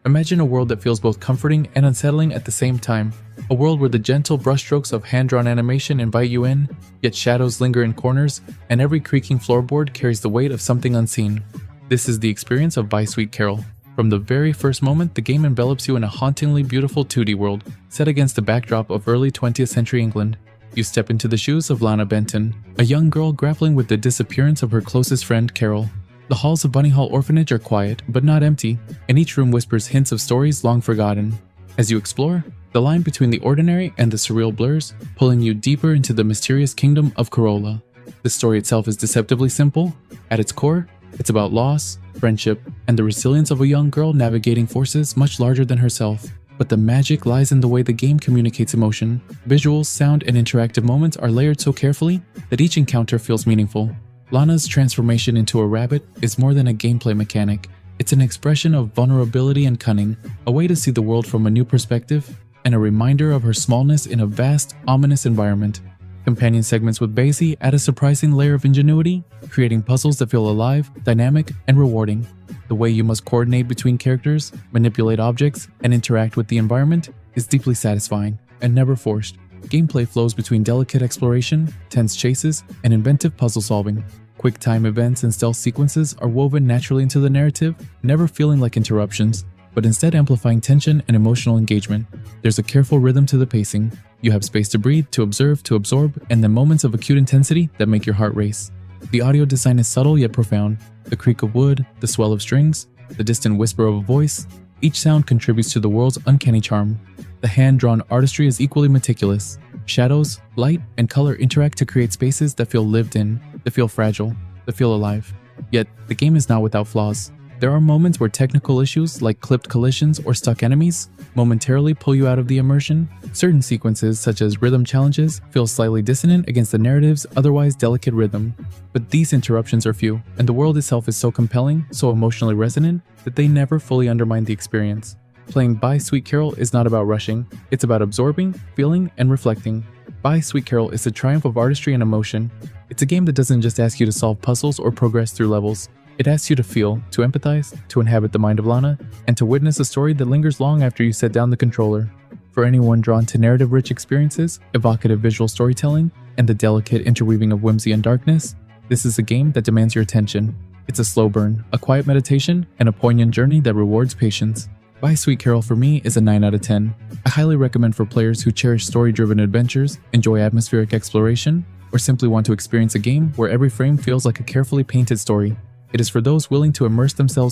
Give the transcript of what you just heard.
Imagine a world that feels both comforting and unsettling at the same time. A world where the gentle brushstrokes of hand-drawn animation invite you in, yet shadows linger in corners, and every creaking floorboard carries the weight of something unseen. This is the experience of By Sweet Carole. From the very first moment, the game envelops you in a hauntingly beautiful 2D world, set against the backdrop of early 20th century England. You step into the shoes of Lana Benton, a young girl grappling with the disappearance of her closest friend, Carole. The halls of Bunny Hall Orphanage are quiet, but not empty, and each room whispers hints of stories long forgotten. As you explore, the line between the ordinary and the surreal blurs, pulling you deeper into the mysterious kingdom of Carole. The story itself is deceptively simple. At its core, it's about loss, friendship, and the resilience of a young girl navigating forces much larger than herself. But the magic lies in the way the game communicates emotion. Visuals, sound, and interactive moments are layered so carefully that each encounter feels meaningful. Lana's transformation into a rabbit is more than a gameplay mechanic. It's an expression of vulnerability and cunning, a way to see the world from a new perspective, and a reminder of her smallness in a vast, ominous environment. Companion segments with Basie add a surprising layer of ingenuity, creating puzzles that feel alive, dynamic, and rewarding. The way you must coordinate between characters, manipulate objects, and interact with the environment is deeply satisfying and never forced. Gameplay flows between delicate exploration, tense chases, and inventive puzzle solving. Quick time events and stealth sequences are woven naturally into the narrative, never feeling like interruptions, but instead amplifying tension and emotional engagement. There's a careful rhythm to the pacing. You have space to breathe, to observe, to absorb, and then moments of acute intensity that make your heart race. The audio design is subtle yet profound. The creak of wood, the swell of strings, the distant whisper of a voice, each sound contributes to the world's uncanny charm. The hand-drawn artistry is equally meticulous. Shadows, light, and color interact to create spaces that feel lived in, that feel fragile, that feel alive. Yet, the game is not without flaws. There are moments where technical issues like clipped collisions or stuck enemies momentarily pull you out of the immersion. Certain sequences, such as rhythm challenges, feel slightly dissonant against the narrative's otherwise delicate rhythm. But these interruptions are few, and the world itself is so compelling, so emotionally resonant, that they never fully undermine the experience. Playing By Sweet Carole is not about rushing, it's about absorbing, feeling, and reflecting. By Sweet Carole is the triumph of artistry and emotion. It's a game that doesn't just ask you to solve puzzles or progress through levels. It asks you to feel, to empathize, to inhabit the mind of Lana, and to witness a story that lingers long after you set down the controller. For anyone drawn to narrative-rich experiences, evocative visual storytelling, and the delicate interweaving of whimsy and darkness, this is a game that demands your attention. It's a slow burn, a quiet meditation, and a poignant journey that rewards patience. By Sweet Carole for me is a 9 out of 10. I highly recommend for players who cherish story-driven adventures, enjoy atmospheric exploration, or simply want to experience a game where every frame feels like a carefully painted story. It is for those willing to immerse themselves